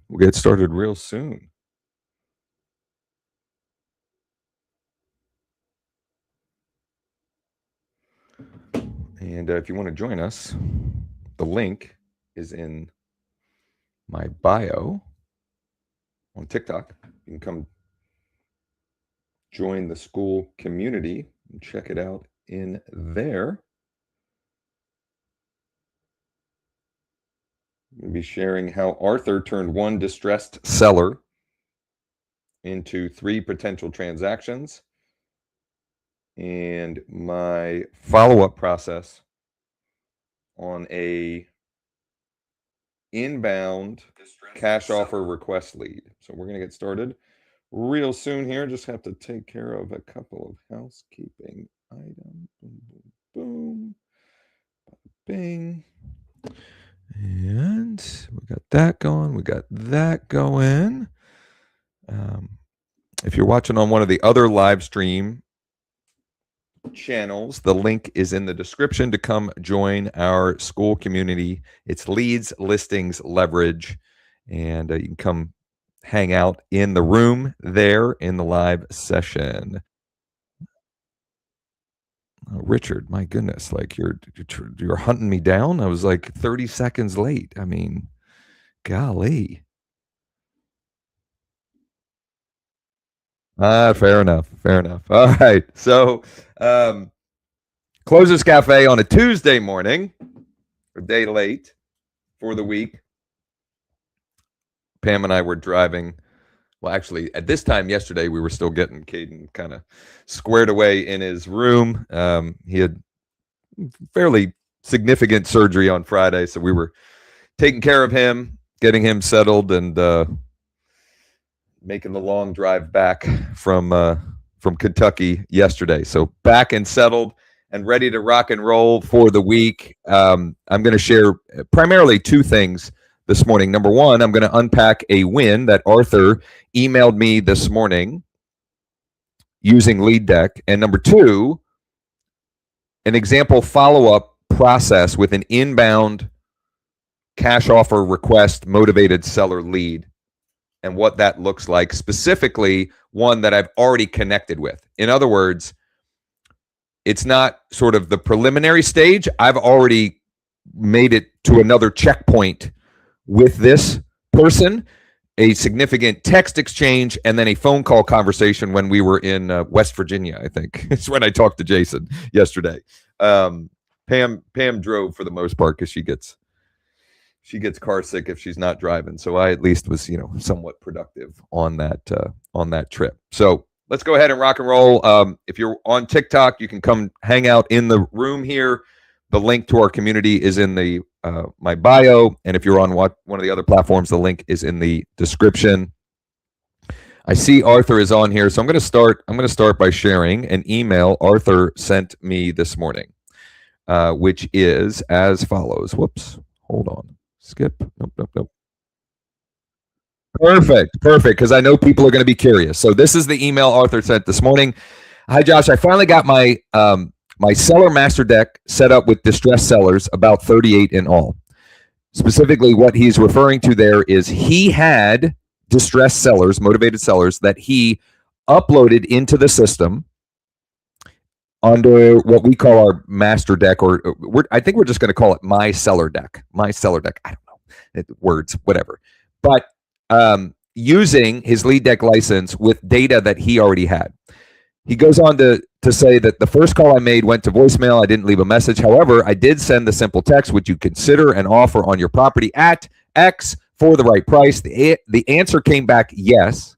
We'll get started real soon. And if you want to join us, the link is in my bio on TikTok. You can come join the school community and check it out in there. I'm going to be sharing how Arthur turned one distressed seller into 3 potential transactions and my follow-up process on a inbound cash offer request lead. So we're going to get started real soon here. Just have to take care of a couple of housekeeping items. Boom, boom, boom. Bing. And we got that going. We got that going. If you're watching on one of the other live stream channels, the link is in the description to come join our school community. It's Leads, Listings, Leverage, and you can come hang out in the room there in the live session. Oh, Richard, my goodness, like you're hunting me down. I was like 30 seconds late. I mean, golly. Fair enough. All right. So, Closers Cafe on a Tuesday morning, a day late for the week. Pam and I were driving. Well, actually, at this time yesterday, we were still getting Caden kind of squared away in his room. He had fairly significant surgery on Friday, so we were taking care of him, getting him settled, and making the long drive back from Kentucky yesterday. So back and settled and ready to rock and roll for the week. I'm going to share primarily 2 things this morning. Number one, I'm going to unpack a win that Arthur emailed me this morning using LeadDeck. And number 2, an example follow-up process with an inbound cash offer request motivated seller lead and what that looks like, specifically one that I've already connected with. In other words, it's not sort of the preliminary stage. I've already made it to another checkpoint with this person, a significant text exchange, and then a phone call conversation when we were in West Virginia, I think. It's when I talked to Jason yesterday. Pam drove for the most part because she gets car sick if she's not driving. So I at least was, somewhat productive on that trip. So let's go ahead and rock and roll. If you're on TikTok, you can come hang out in the room here. The link to our community is in the my bio, and if you're on one of the other platforms, the link is in the description. I see Arthur is on here, so I'm going to start by sharing an email Arthur sent me this morning, which is as follows. Whoops, hold on. Skip. Nope. Perfect, because I know people are going to be curious. So this is the email Arthur sent this morning. Hi, Josh. I finally got my my seller master deck set up with distressed sellers, about 38 in all. Specifically, what he's referring to there is he had distressed sellers, motivated sellers, that he uploaded into the system under what we call our master deck, or I think we're just going to call it my seller deck. I don't know, words, whatever. But using his LeadDeck license with data that he already had. He goes on to say that the first call I made went to voicemail. I didn't leave a message. However, I did send the simple text, would you consider an offer on your property at X for the right price? The answer came back, yes.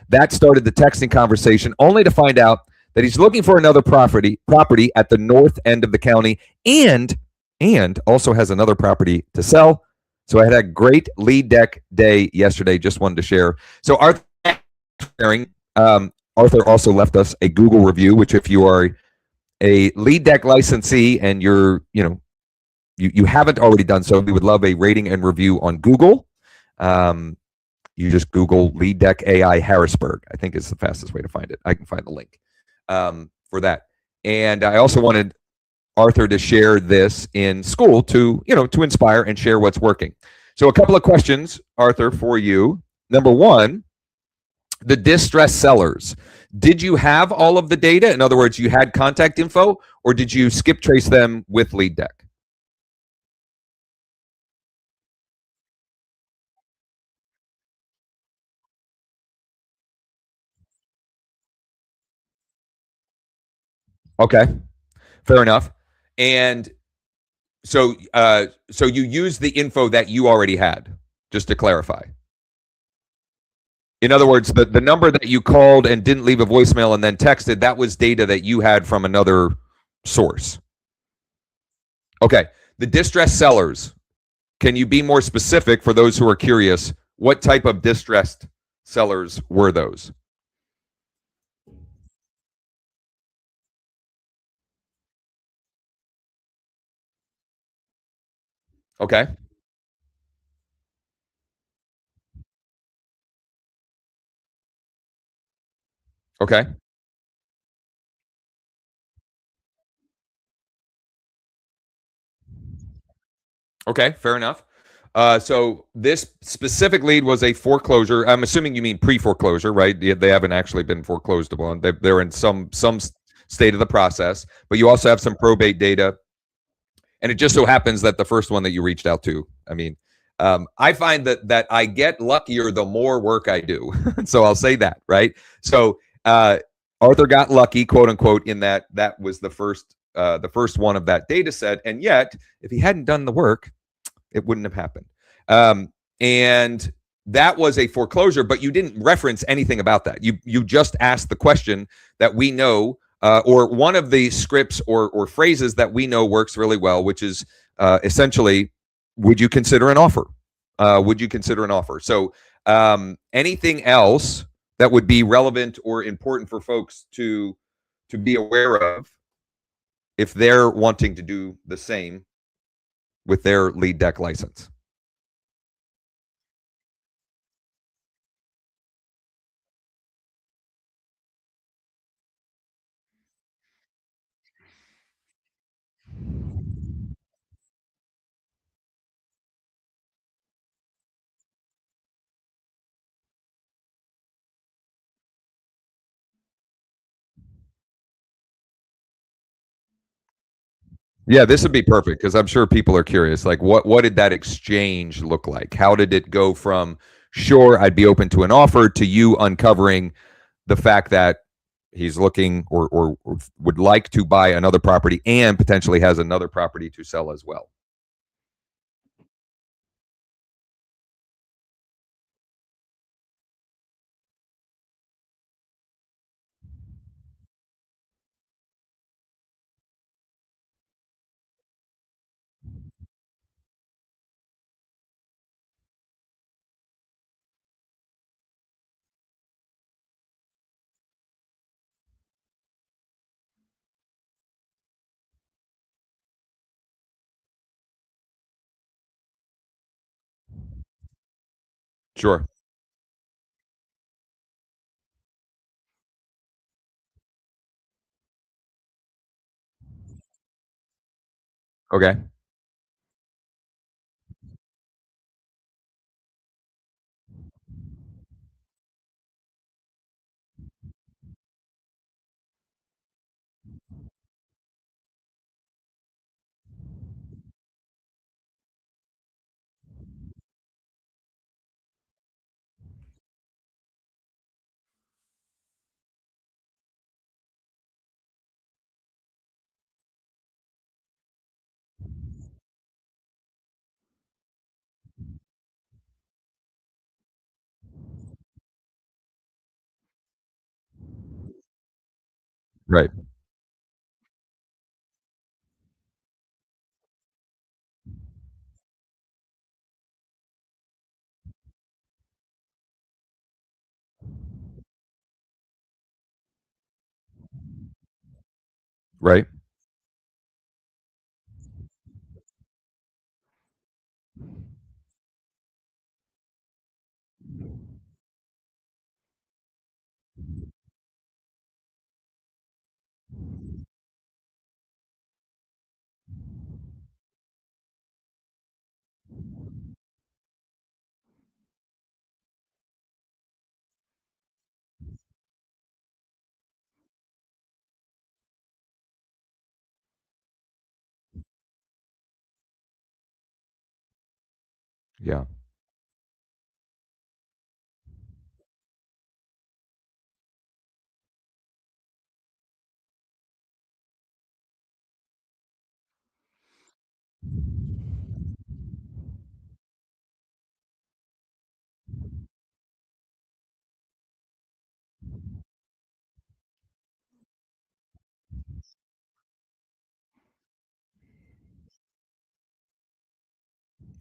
That started the texting conversation, only to find out that he's looking for another property at the north end of the county and also has another property to sell. So I had a great LeadDeck day yesterday. Just wanted to share. So Arthur also left us a Google review, which if you are a LeadDeck licensee and you haven't already done so, we would love a rating and review on Google. You just Google LeadDeck AI Harrisburg. I think is the fastest way to find it. I can find the link for that. And I also wanted Arthur to share this in school to inspire and share what's working. So a couple of questions, Arthur, for you. Number one, the distressed sellers. Did you have all of the data? In other words, you had contact info, or did you skip trace them with LeadDeck? Okay, fair enough. And so you used the info that you already had, just to clarify. In other words, the number that you called and didn't leave a voicemail and then texted, that was data that you had from another source. Okay. The distressed sellers, can you be more specific for those who are curious? What type of distressed sellers were those? Okay. Okay. Okay. Fair enough. So this specific lead was a foreclosure. I'm assuming you mean pre-foreclosure, right? They haven't actually been foreclosed upon. They're in some state of the process, but you also have some probate data. And it just so happens that the first one that you reached out to, I mean, I find that I get luckier the more work I do. So I'll say that, right? So Arthur got lucky, quote unquote, in that was the first one of that data set. And yet, if he hadn't done the work, it wouldn't have happened. And that was a foreclosure, but you didn't reference anything about that. You just asked the question that we know, or one of the scripts or phrases that we know works really well, which is essentially, would you consider an offer? Would you consider an offer? So anything else that would be relevant or important for folks to be aware of if they're wanting to do the same with their LeadDeck license? Yeah, this would be perfect because I'm sure people are curious. Like, what did that exchange look like? How did it go from sure I'd be open to an offer to you uncovering the fact that he's looking or would like to buy another property and potentially has another property to sell as well? Sure. Okay. Right. Right. Yeah.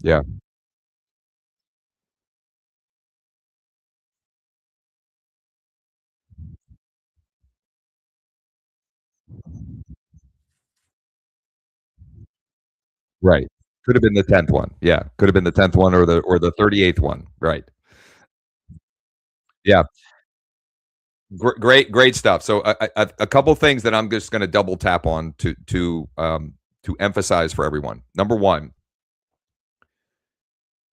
Yeah. Right. Could have been the 10th one. Yeah. Could have been the 10th one or the 38th one. Right. Yeah. Great stuff. So a couple things that I'm just going to double tap on to emphasize for everyone. Number one,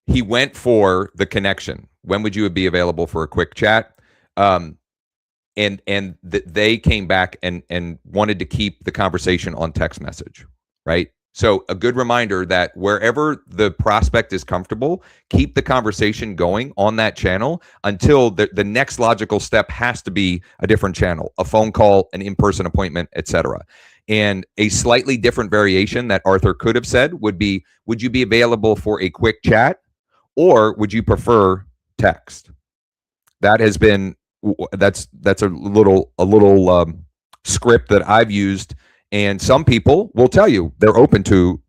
he went for the connection. When would you be available for a quick chat? Um, they came back and wanted to keep the conversation on text message, right? So a good reminder that wherever the prospect is comfortable, keep the conversation going on that channel until the next logical step has to be a different channel, a phone call, an in-person appointment, etc. And a slightly different variation that Arthur could have said would be, would you be available for a quick chat or would you prefer text? That has been that's a little script that I've used, and some people will tell you they're open to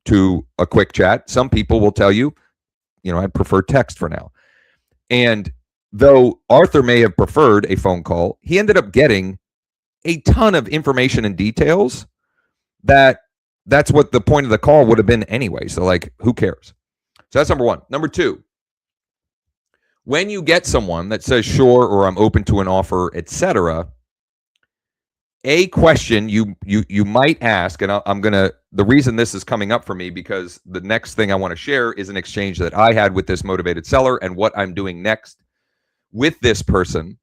a quick chat. Some people will tell you, I prefer text for now. And though Arthur may have preferred a phone call, he ended up getting a ton of information and details that's what the point of the call would have been anyway. So like, who cares? So that's number one. Number two, when you get someone that says sure or I'm open to an offer, etc., a question you might ask, and I'm gonna, the reason this is coming up for me because the next thing I want to share is an exchange that I had with this motivated seller and what I'm doing next with this person.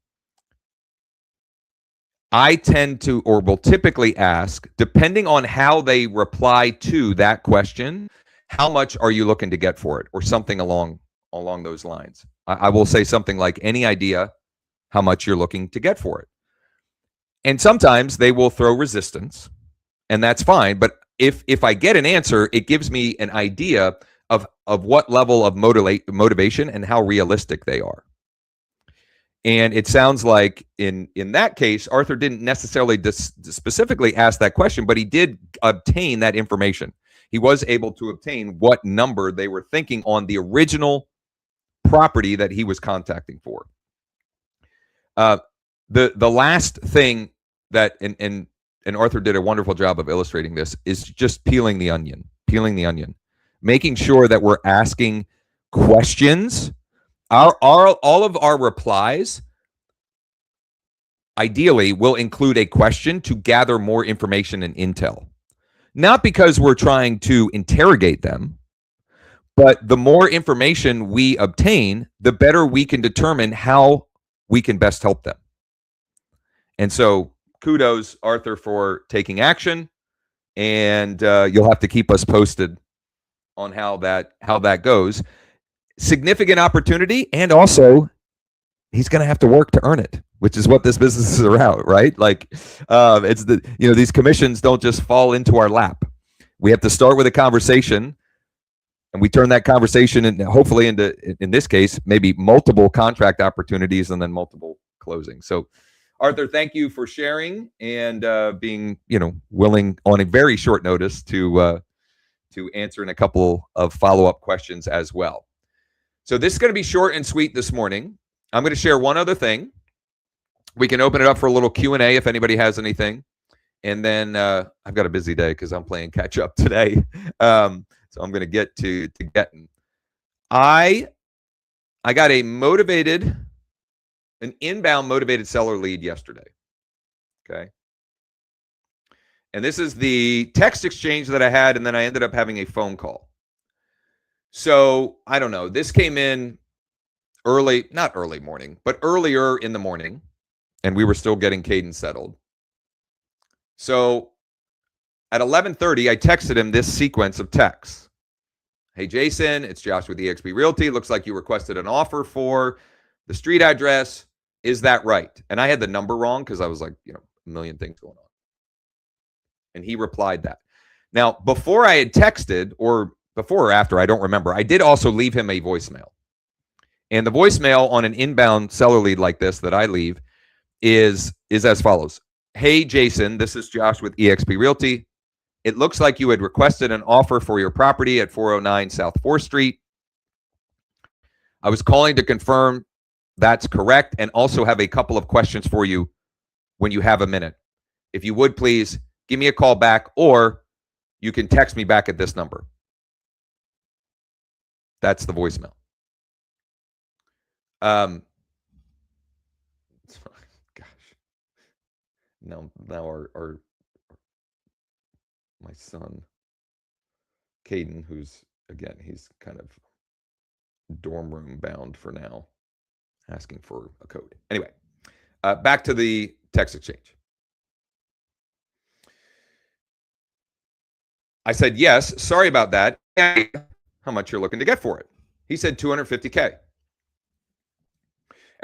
I tend to, or will typically ask, depending on how they reply to that question, how much are you looking to get for it, or something along those lines. I will say something like, any idea how much you're looking to get for it? And sometimes they will throw resistance, and that's fine. But if I get an answer, it gives me an idea of what level of motivation and how realistic they are. And it sounds like in that case, Arthur didn't necessarily specifically ask that question, but he did obtain that information. He was able to obtain what number they were thinking on the original property that he was contacting for. The last thing that and Arthur did a wonderful job of illustrating this is just peeling the onion, making sure that we're asking questions. All of our replies ideally will include a question to gather more information and intel. Not because we're trying to interrogate them, but the more information we obtain, the better we can determine how we can best help them. And so kudos, Arthur, for taking action. And you'll have to keep us posted on how that goes. Significant opportunity, and also he's going to have to work to earn it, which is what this business is around, right? Like, it's these commissions don't just fall into our lap. We have to start with a conversation, and we turn that conversation and hopefully into, in this case, maybe multiple contract opportunities and then multiple closings. So, Arthur, thank you for sharing and being, willing on a very short notice to answering a couple of follow-up questions as well. So this is going to be short and sweet this morning. I'm going to share one other thing. We can open it up for a little Q&A if anybody has anything. And then I've got a busy day because I'm playing catch up today. So I'm going to get to getting. I got an inbound motivated seller lead yesterday. Okay. And this is the text exchange that I had, and then I ended up having a phone call. So I don't know. This came in not early morning, but earlier in the morning, and we were still getting cadence settled. So at 11:30, I texted him this sequence of texts. Hey, Jason, it's Josh with eXp Realty. Looks like you requested an offer for the street address. Is that right? And I had the number wrong because I was like, a million things going on. And he replied that. Now, before I had texted, or before or after, I don't remember, I did also leave him a voicemail. And the voicemail on an inbound seller lead like this that I leave is as follows. Hey, Jason, this is Josh with eXp Realty. It looks like you had requested an offer for your property at 409 South 4th Street. I was calling to confirm that's correct and also have a couple of questions for you when you have a minute. If you would, please give me a call back, or you can text me back at this number. That's the voicemail. Gosh. Now our my son, Caden, who's, again, he's kind of dorm room bound for now, asking for a code. Anyway, back to the text exchange. I said, yes, sorry about that. How much you're looking to get for it? He said $250K.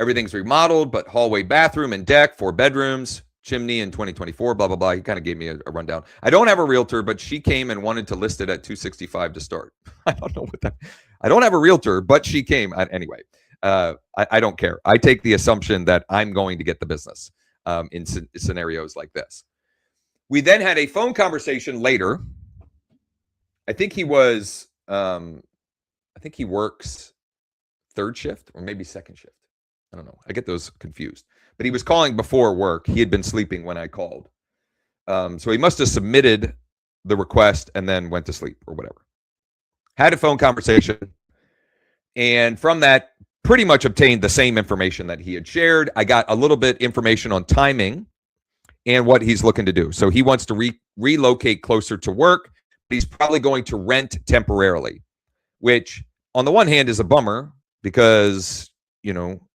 Everything's remodeled, but hallway, bathroom, and deck, 4 bedrooms, chimney in 2024, blah, blah, blah. He kind of gave me a rundown. I don't have a realtor, but she came and wanted to list it at $265 to start. I don't know what that. I don't have a realtor, but she came. Anyway, I don't care. I take the assumption that I'm going to get the business in scenarios like this. We then had a phone conversation later. I think he was, I think he works third shift or maybe second shift. I don't know. I get those confused. But he was calling before work. He had been sleeping when I called. So he must have submitted the request and then went to sleep or whatever. Had a phone conversation. And from that, pretty much obtained the same information that he had shared. I got a little bit information on timing and what he's looking to do. So he wants to relocate closer to work. He's probably going to rent temporarily, which on the one hand is a bummer because,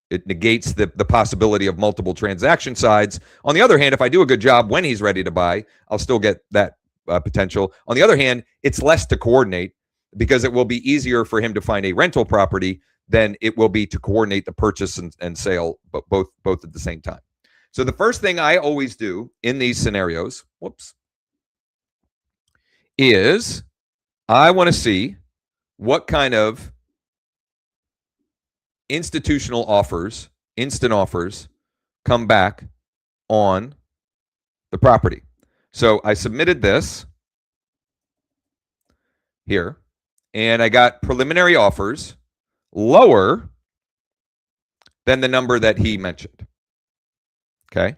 it negates the possibility of multiple transaction sides. On the other hand, if I do a good job when he's ready to buy, I'll still get that potential. On the other hand, it's less to coordinate because it will be easier for him to find a rental property than it will be to coordinate the purchase and sale, but both at the same time. So the first thing I always do in these scenarios, is I want to see what kind of institutional offers, instant offers, come back on the property. So I submitted this here, and I got preliminary offers lower than the number that he mentioned. Okay.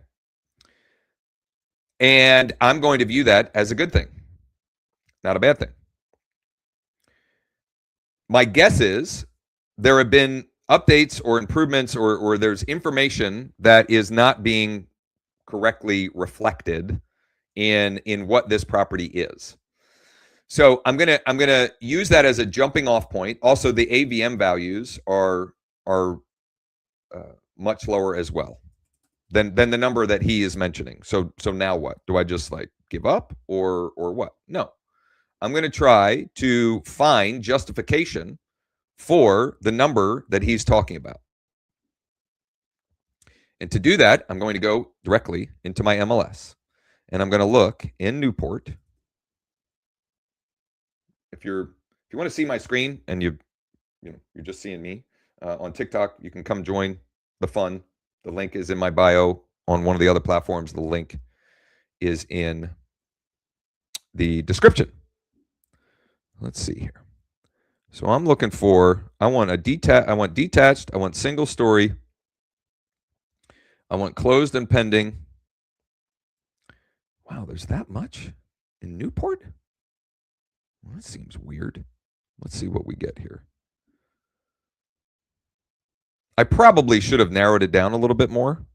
And I'm going to view that as a good thing, not a bad thing. My guess is there have been updates or improvements or there's information that is not being correctly reflected in what this property is. So I'm gonna use that as a jumping off point. Also, the AVM values are much lower as well than the number that he is mentioning. So now what? Do I just give up or what? No. I'm going to try to find justification for the number that he's talking about. And to do that, I'm going to go directly into my MLS. And I'm going to look in Newport. If you want to see my screen and you're just seeing me on TikTok, you can come join the fun. The link is in my bio on one of the other platforms. The link is in the description. Let's see here. So I'm looking for, I want detached, I want single story, I want closed and pending. Wow, there's that much in Newport? Well, that seems weird. Let's see what we get here. I probably should have narrowed it down a little bit more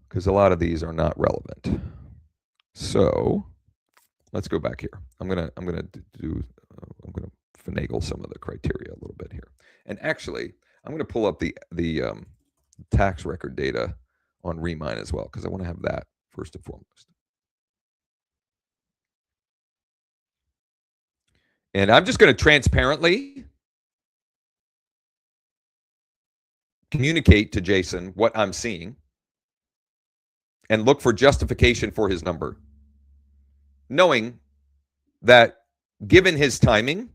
because a lot of these are not relevant. So let's go back here. I'm gonna finagle some of the criteria a little bit here. And actually, I'm gonna pull up the tax record data on Remine as well, because I want to have that first and foremost. And I'm just going to transparently communicate to Jason what I'm seeing and look for justification for his number, knowing that given his timing,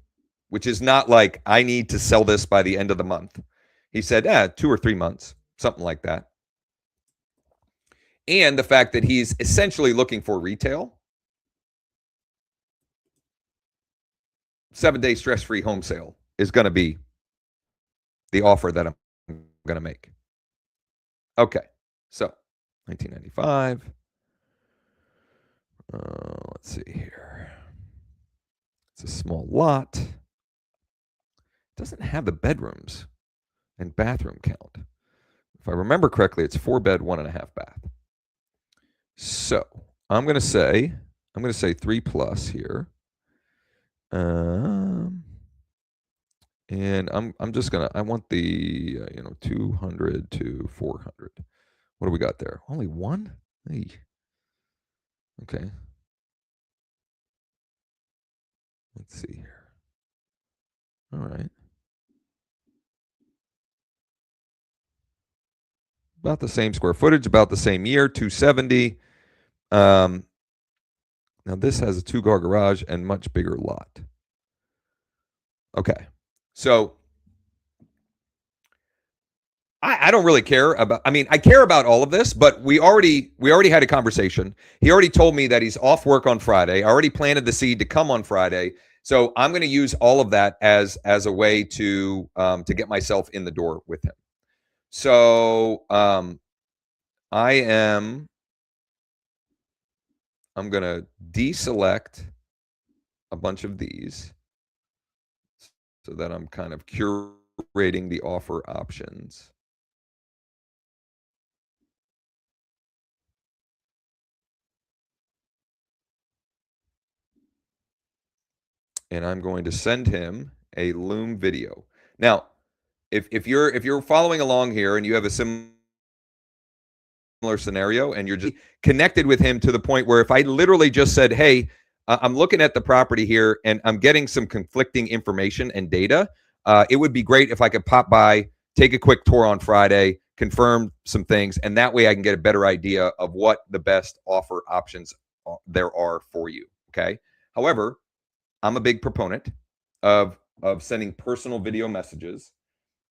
which is not like I need to sell this by the end of the month, he said, 2 or 3 months, something like that. And the fact that he's essentially looking for retail, 7-day stress-free home sale is going to be the offer that I'm going to make. Okay, so 1995. Let's see here. It's a small lot. It doesn't have the bedrooms and bathroom count. If I remember correctly, it's 4-bed, 1.5 bath. So I'm going to say 3+ here. And I'm just gonna, I want the 200 to 400. What do we got there? Only one? Hey. Okay. Let's see here. All right. About the same square footage, about the same year, 270. Now this has a 2-car garage and much bigger lot. Okay. So I don't really care about, I care about all of this, but we already had a conversation. He already told me that he's off work on Friday. I already planted the seed to come on Friday. So I'm going to use all of that as a way to get myself in the door with him. So I'm going to deselect a bunch of these so that I'm kind of curating the offer options. And I'm going to send him a Loom video. Now, if you're following along here and you have a similar scenario and you're just connected with him to the point where if I literally just said, hey, I'm looking at the property here and I'm getting some conflicting information and data, it would be great if I could pop by, take a quick tour on Friday, confirm some things, and that way I can get a better idea of what the best offer options there are for you, okay? However, I'm a big proponent of sending personal video messages,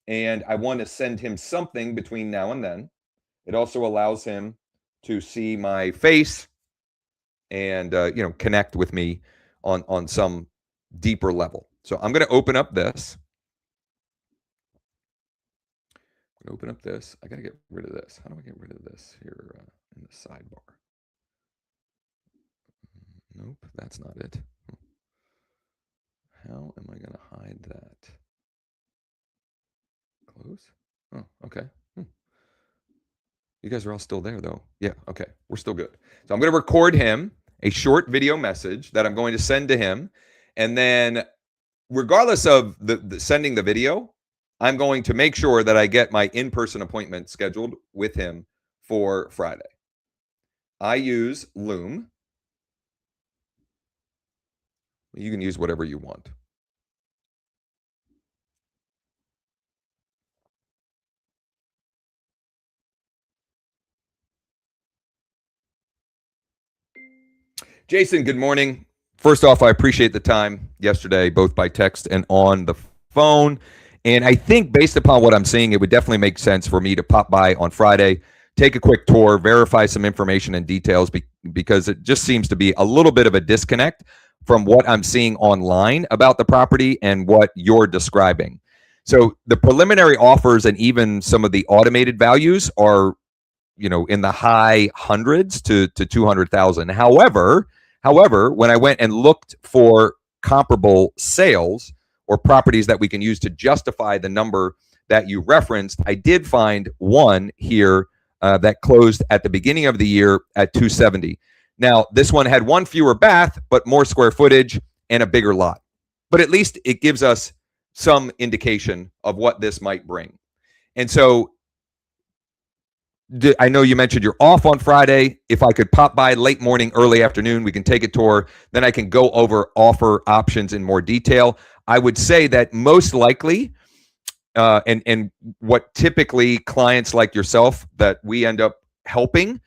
and I want to send him something between now and then. It also allows him to see my face and connect with me on some deeper level. So I'm going to open up this. I got to get rid of this. How do I get rid of this here in the sidebar? Nope, that's not it. How am I going to hide that? Close? Oh, okay. You guys are all still there, though. Yeah, okay. We're still good. So I'm going to record him a short video message that I'm going to send to him. And then regardless of the sending the video, I'm going to make sure that I get my in-person appointment scheduled with him for Friday. I use Loom. You can use whatever you want. Jason, good morning. First off, I appreciate the time yesterday, both by text and on the phone. And I think based upon what I'm seeing, it would definitely make sense for me to pop by on Friday, take a quick tour, verify some information and details, because it just seems to be a little bit of a disconnect from what I'm seeing online about the property and what you're describing. So the preliminary offers and even some of the automated values are, in the high hundreds to 200,000. However, when I went and looked for comparable sales or properties that we can use to justify the number that you referenced, I did find one here that closed at the beginning of the year at 270. Now, this one had one fewer bath, but more square footage and a bigger lot. But at least it gives us some indication of what this might bring. And so I know you mentioned you're off on Friday. If I could pop by late morning, early afternoon, we can take a tour. Then I can go over offer options in more detail. I would say that most likely, and what typically clients like yourself that we end up helping,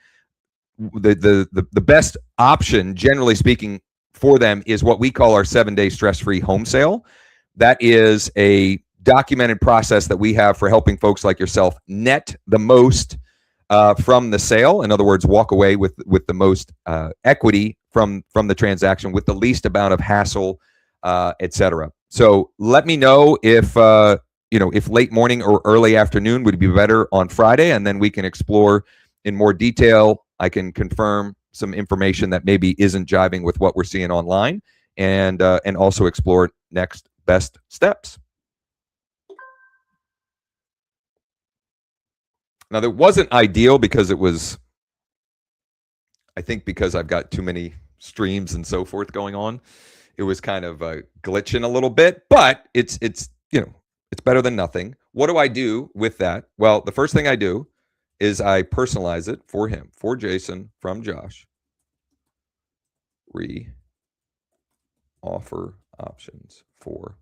the best option, generally speaking, for them is what we call our 7-day stress-free home sale. That is a documented process that we have for helping folks like yourself net the most from the sale. In other words, walk away with the most equity from the transaction with the least amount of hassle, etc. So let me know if if late morning or early afternoon would be better on Friday, and then we can explore in more detail. I can confirm some information that maybe isn't jiving with what we're seeing online, and also explore next best steps. Now, that wasn't ideal because it was, I think, because I've got too many streams and so forth going on. It was kind of glitching a little bit, but it's better than nothing. What do I do with that? Well, the first thing I do is I personalize it for him, for Jason, from Josh. Offer options for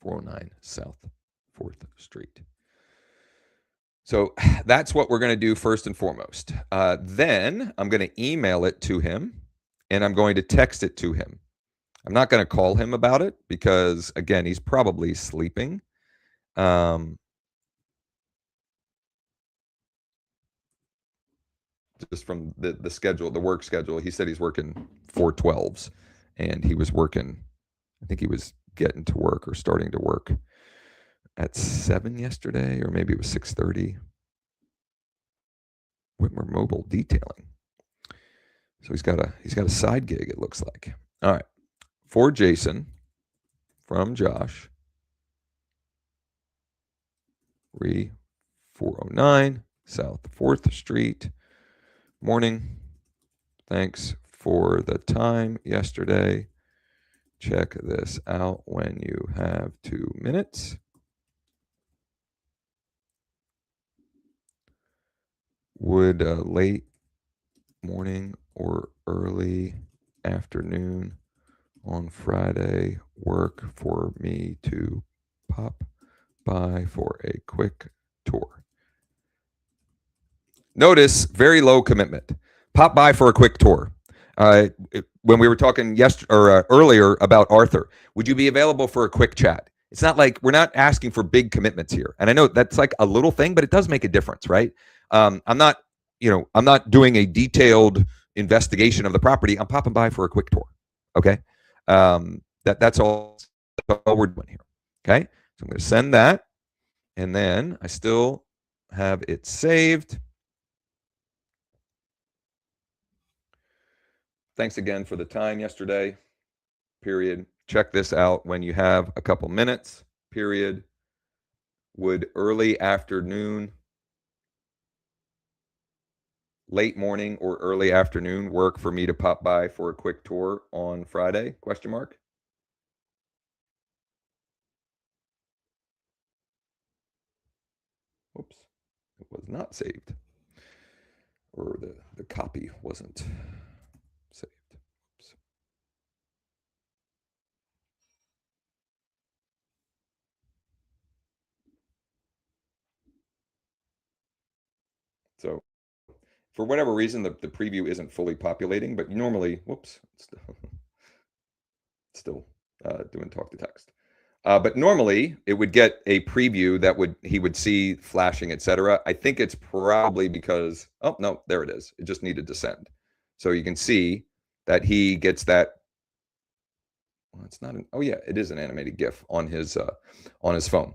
409 South 4th Street. So that's what we're going to do first and foremost. Then I'm going to email it to him, and I'm going to text it to him. I'm not going to call him about it because, again, he's probably sleeping. Just from the schedule, the work schedule, he said he's working 4/12s, and he was working, I think he was getting to work or starting to work at 7 yesterday, or maybe it was 6:30. Whitmer Mobile Detailing. So he's got a side gig, it looks like. All right. For Jason, from Josh, 409 South 4th Street. Morning. Thanks for the time yesterday. Check this out when you have 2 minutes. Would late morning or early afternoon on Friday work for me to pop by for a quick tour? Notice, very low commitment. Pop by for a quick tour. When we were talking earlier about Arthur, would you be available for a quick chat? It's not like we're not asking for big commitments here. And I know that's like a little thing, but it does make a difference, right? I'm not doing a detailed investigation of the property. I'm popping by for a quick tour. Okay. That's all we're doing here. Okay. So I'm going to send that, and then I still have it saved. Thanks again for the time yesterday. Period. Check this out when you have a couple minutes. Period. Would early afternoon, late morning, or early afternoon work for me to pop by for a quick tour on Friday? Question mark. Oops, it was not saved, or the copy wasn't saved. Oops. So for whatever reason, the preview isn't fully populating, but normally, whoops, still doing talk to text. But normally it would get a preview that he would see flashing, etc. I think it's probably because, oh no, there it is. It just needed to send. So you can see that he gets that. Well, it's not oh yeah, it is an animated GIF on his phone.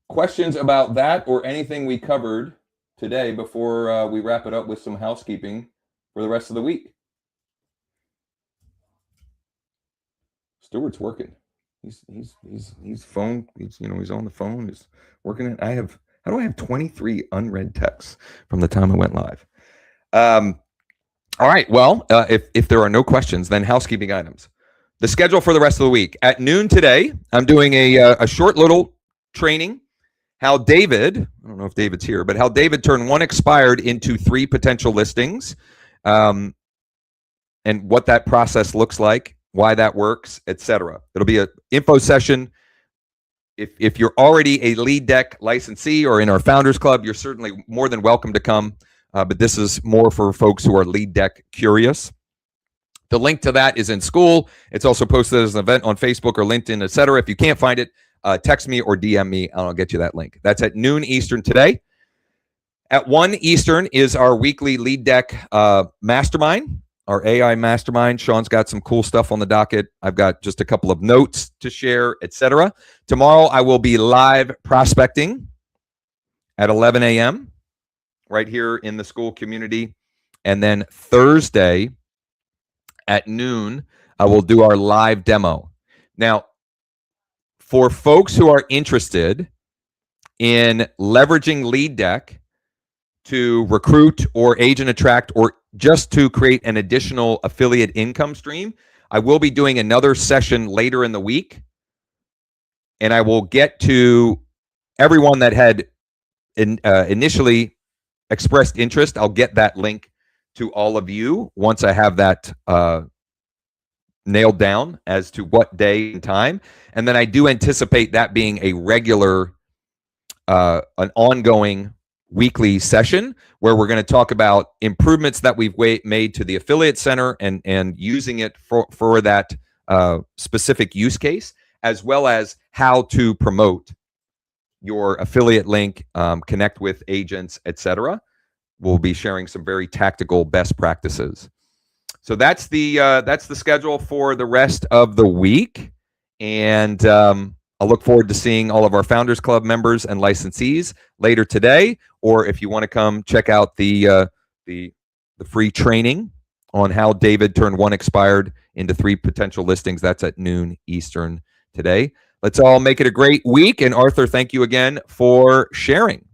Questions about that or anything we covered today before we wrap it up with some housekeeping for the rest of the week? Stuart's working. He's phone. He's on the phone. He's working it. How do I have 23 unread texts from the time I went live? All right. Well, if there are no questions, then housekeeping items. The schedule for the rest of the week. At noon today, I'm doing a short little training, how David, I don't know if David's here, but how David turned one expired into 3 potential listings, and what that process looks like, why that works, etc. It'll be an info session. If you're already a LeadDeck licensee or in our Founders Club, you're certainly more than welcome to come. But this is more for folks who are LeadDeck curious. The link to that is in school. It's also posted as an event on Facebook or LinkedIn, etc. If you can't find it, text me or DM me, and I'll get you that link. That's at noon Eastern today. At 1 Eastern is our weekly LeadDeck mastermind, our AI mastermind. Sean's got some cool stuff on the docket. I've got just a couple of notes to share, etc. Tomorrow, I will be live prospecting at 11 a.m. right here in the school community. And then Thursday at noon, I will do our live demo. Now, for folks who are interested in leveraging LeadDeck to recruit or agent attract or just to create an additional affiliate income stream, I will be doing another session later in the week. And I will get to everyone that had initially expressed interest. I'll get that link to all of you once I have that nailed down as to what day and time. And then I do anticipate that being a regular, an ongoing weekly session where we're going to talk about improvements that we've made to the affiliate center and using it for that specific use case, as well as how to promote your affiliate link, connect with agents, etc. We'll be sharing some very tactical best practices. So that's the schedule for the rest of the week, and I'll look forward to seeing all of our Founders Club members and licensees later today. Or if you want to come check out the free training on how David turned one expired into 3 potential listings, that's at noon Eastern today. Let's all make it a great week. And Arthur, thank you again for sharing.